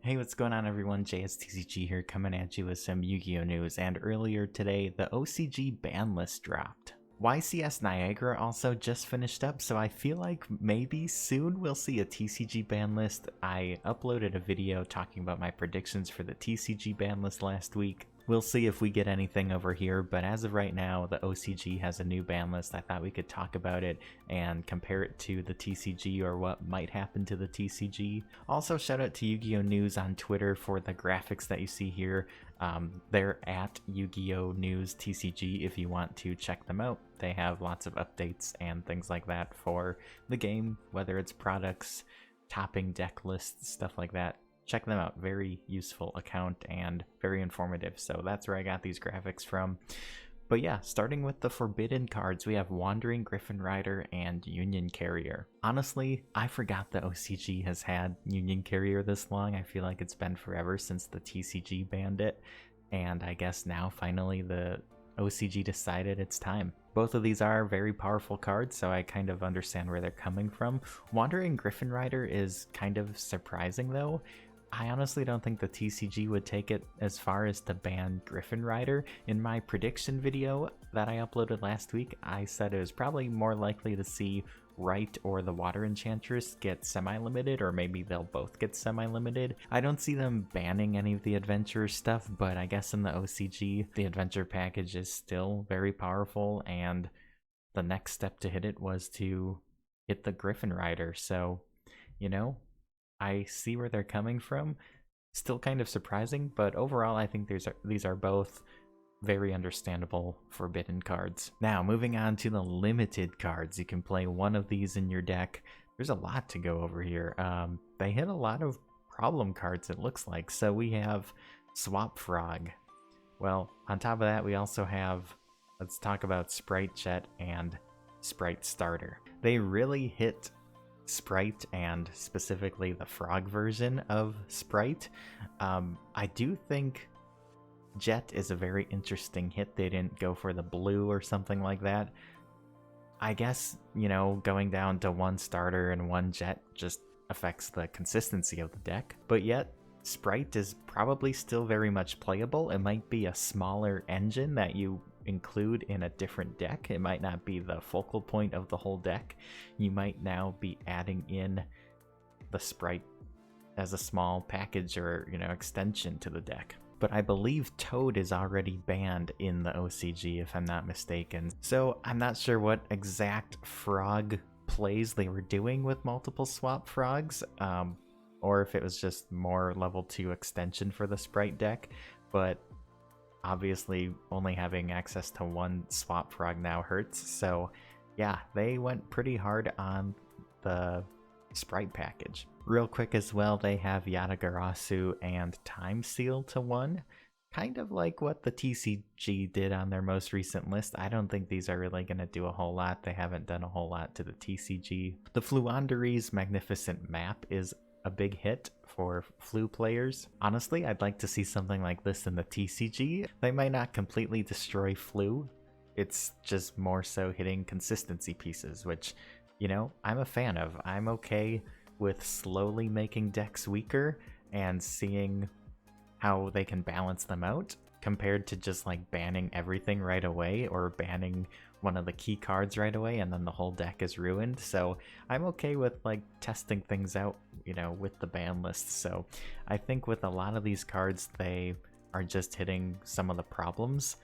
Hey, what's going on everyone? JSTCG here coming at you with some Yu-Gi-Oh news, and earlier today the OCG ban list dropped. YCS Niagara also just finished up, so I feel like maybe soon we'll see a TCG ban list. I uploaded a video talking about my predictions for the TCG ban list last week. We'll see if we get anything over here, but as of right now, the OCG has a new ban list. I thought we could talk about it and compare it to the TCG or what might happen to the TCG. Also, shout out to Yu-Gi-Oh! News on Twitter for the graphics that you see here. They're at Yu-Gi-Oh! News TCG if you want to check them out. They have lots of updates and things like that for the game, whether it's products, topping deck lists, stuff like that. Check them out. Very useful account and very informative. So that's where I got these graphics from. But yeah, starting with the forbidden cards, we have Wandering Griffin Rider and Union Carrier. Honestly, I forgot the OCG has had Union Carrier this long. I feel like it's been forever since the TCG banned it. And I guess now finally the OCG decided it's time. Both of these are very powerful cards, so I kind of understand where they're coming from. Wandering Griffin Rider is kind of surprising though. I honestly don't think the TCG would take it as far as to ban Griffin Rider. In my prediction video that I uploaded last week, I said it was probably more likely to see Wright or the Water Enchantress get semi-limited, or maybe they'll both get semi-limited. I don't see them banning any of the adventure stuff, but I guess in the OCG, the adventure package is still very powerful, and the next step to hit it was to hit the Griffin Rider. So, you know, I see where they're coming from. Still kind of surprising, but overall I think these are both very understandable forbidden cards. Now, moving on to the limited cards. You can play one of these in your deck. There's a lot to go over here. They hit a lot of problem cards, it looks like. So we have Swap Frog. Well, on top of that, we also have, let's talk about Sprite Jet and Sprite Starter. They really hit Sprite, and specifically the frog version of Sprite. I do think Jet is a very interesting hit. They didn't go for the blue or something like that. I guess, you know, going down to one starter and one Jet just affects the consistency of the deck. But yet, Sprite is probably still very much playable. It might be a smaller engine that you include in a different deck. It might not be the focal point of the whole deck. You might now be adding in the Sprite as a small package or, you know, extension to the deck. But I believe Toad is already banned in the OCG, if I'm not mistaken. So I'm not sure what exact frog plays they were doing with multiple swap frogs, or if it was just more level 2 extension for the Sprite deck. But obviously only having access to one swap frog now hurts. So yeah, they went pretty hard on the Sprite package. Real quick as well, they have Yatagarasu and Time Seal to 1. Kind of like what the TCG did on their most recent list. I don't think these are really going to do a whole lot. They haven't done a whole lot to the TCG. The Fluanderee's Magnificent Map is a big hit for Flu players. Honestly, I'd like to see something like this in the TCG. They might not completely destroy Flu. It's just more so hitting consistency pieces, which, you know, I'm a fan of. I'm okay with slowly making decks weaker and seeing how they can balance them out, compared to just like banning everything right away or banning one of the key cards right away and then the whole deck is ruined. So I'm okay with like testing things out, you know, with the ban list. So I think with a lot of these cards, they are just hitting some of the problems,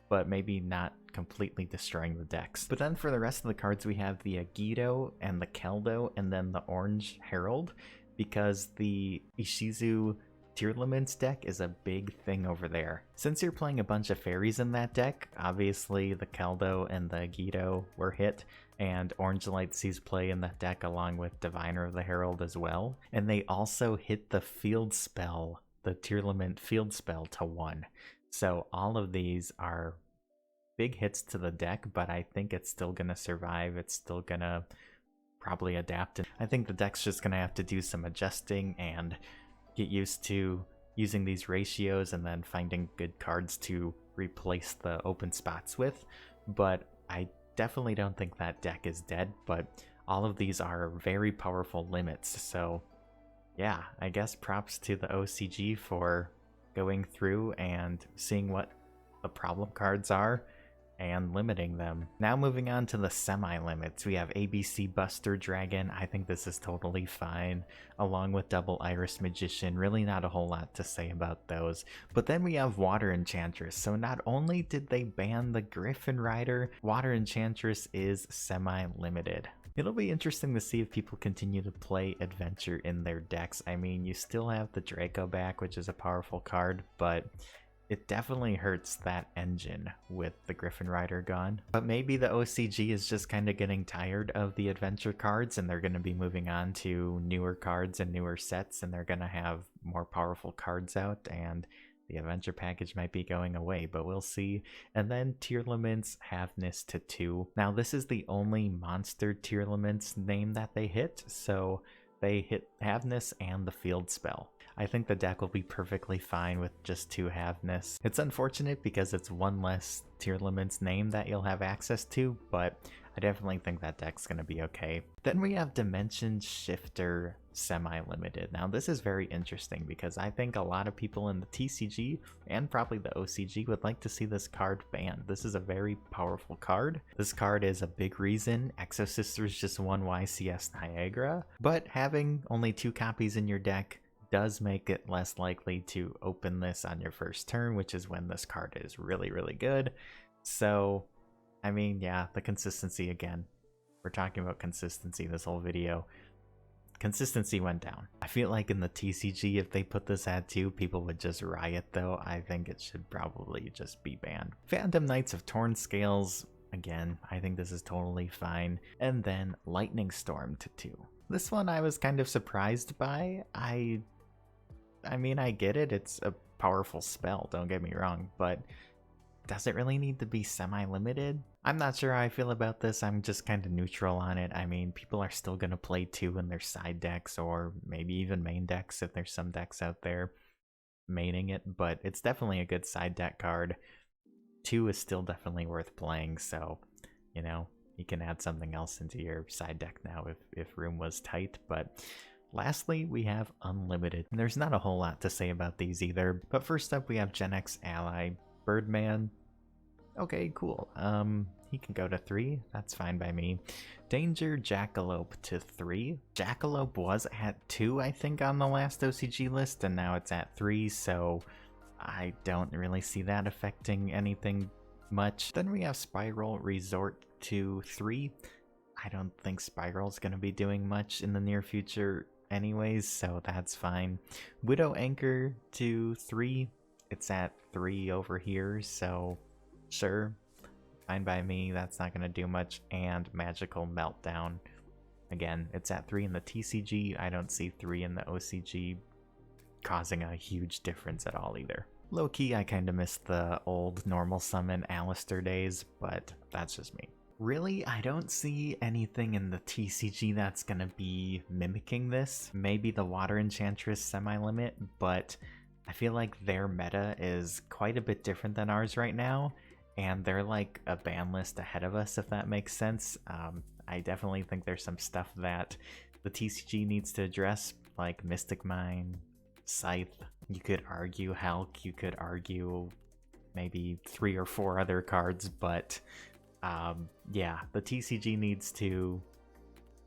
but maybe not completely destroying the decks. But then for the rest of the cards, we have the Agido and the Keldo and then the Orange Herald, because the Ishizu Tearlaments deck is a big thing over there. Since you're playing a bunch of fairies in that deck, obviously the Keldo and the Agido were hit, and Orange Light sees play in that deck along with Diviner of the Herald as well. And they also hit the field spell, the Tearlament field spell to 1. So all of these are big hits to the deck, but I think it's still gonna survive. It's still gonna probably adapt. And I think the deck's just gonna have to do some adjusting and get used to using these ratios and then finding good cards to replace the open spots with. But I definitely don't think that deck is dead, but all of these are very powerful limits. So yeah, I guess props to the OCG for going through and seeing what the problem cards are and limiting them. Now moving on to the semi-limits, we have ABC Buster Dragon. I think this is totally fine, along with Double Iris Magician. Really not a whole lot to say about those. But then we have Water Enchantress. So not only did they ban the Griffin Rider, Water Enchantress is semi-limited. It'll be interesting to see if people continue to play Adventure in their decks. I mean, you still have the Draco back, which is a powerful card, but it definitely hurts that engine with the Griffin Rider gone. But maybe the OCG is just kind of getting tired of the adventure cards and they're going to be moving on to newer cards and newer sets, and they're going to have more powerful cards out, and the adventure package might be going away, but we'll see. And then tier limits, Havness to 2. Now this is the only monster tier limits name that they hit, so they hit Havness and the field spell. I think the deck will be perfectly fine with just 2 Havness. It's unfortunate because it's one less tier limits name that you'll have access to, but I definitely think that deck's going to be okay. Then we have Dimension Shifter semi-limited. Now this is very interesting because I think a lot of people in the TCG and probably the OCG would like to see this card banned. This is a very powerful card. This card is a big reason Exo Sisters just won YCS Niagara, but having only 2 copies in your deck does make it less likely to open this on your first turn, which is when this card is really, really good. So, I mean, yeah, the consistency again. We're talking about consistency this whole video. Consistency went down. I feel like in the TCG, if they put this at 2, people would just riot though. I think it should probably just be banned. Phantom Knights of Torn Scales, again, I think this is totally fine. And then Lightning Storm to 2. This one I was kind of surprised by. I mean, I get it, it's a powerful spell, don't get me wrong, but does it really need to be semi-limited? I'm not sure how I feel about this. I'm just kind of neutral on it. I mean, people are still going to play 2 in their side decks, or maybe even main decks if there's some decks out there maining it, but it's definitely a good side deck card. 2 is still definitely worth playing, so, you know, you can add something else into your side deck now if room was tight. But lastly, we have Unlimited. There's not a whole lot to say about these either, but first up we have Gen X Ally Birdman. Okay, cool. He can go to 3. That's fine by me. Danger Jackalope to 3. Jackalope was at 2, I think, on the last OCG list, and now it's at 3, so I don't really see that affecting anything much. Then we have Spiral Resort to 3. I don't think Spiral's going to be doing much in the near future anyways, so that's fine. Widow Anchor to 3. It's at 3 over here, so sure, fine by me. That's not going to do much. And Magical Meltdown, again, it's at 3 in the TCG. I don't see 3 in the OCG causing a huge difference at all either. Low-key, I kind of miss the old normal summon Alistair days, but that's just me. Really, I don't see anything in the TCG that's going to be mimicking this. Maybe the Water Enchantress semi-limit, but I feel like their meta is quite a bit different than ours right now, and they're like a ban list ahead of us, if that makes sense. I definitely think there's some stuff that the TCG needs to address, like Mystic Mine, Scythe. You could argue Hulk, you could argue maybe 3 or 4 other cards, but yeah, the TCG needs to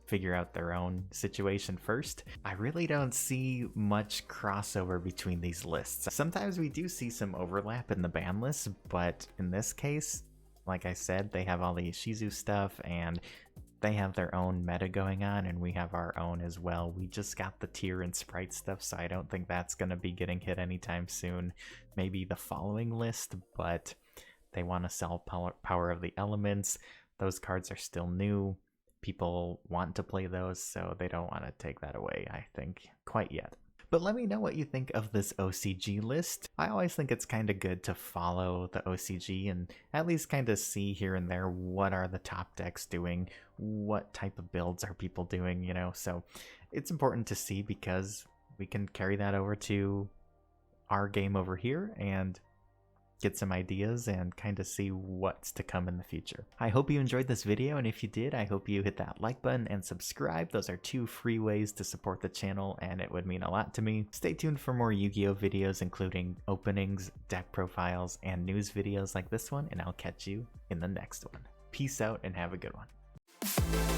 figure out their own situation first. I really don't see much crossover between these lists. Sometimes we do see some overlap in the ban list, but in this case, like I said, they have all the Ishizu stuff and they have their own meta going on, and we have our own as well. We just got the tier and sprite stuff, so I don't think that's going to be getting hit anytime soon. Maybe the following list, but they want to sell Power of the Elements. Those cards are still new. People want to play those, so they don't want to take that away, I think, quite yet. But let me know what you think of this OCG list. I always think it's kind of good to follow the OCG and at least kind of see here and there what are the top decks doing, what type of builds are people doing, you know? So it's important to see because we can carry that over to our game over here and get some ideas and kind of see what's to come in the future. I hope you enjoyed this video, and if you did, I hope you hit that like button and subscribe. Those are 2 free ways to support the channel, and it would mean a lot to me. Stay tuned for more Yu-Gi-Oh videos, including openings, deck profiles, and news videos like this one, and I'll catch you in the next one. Peace out and have a good one.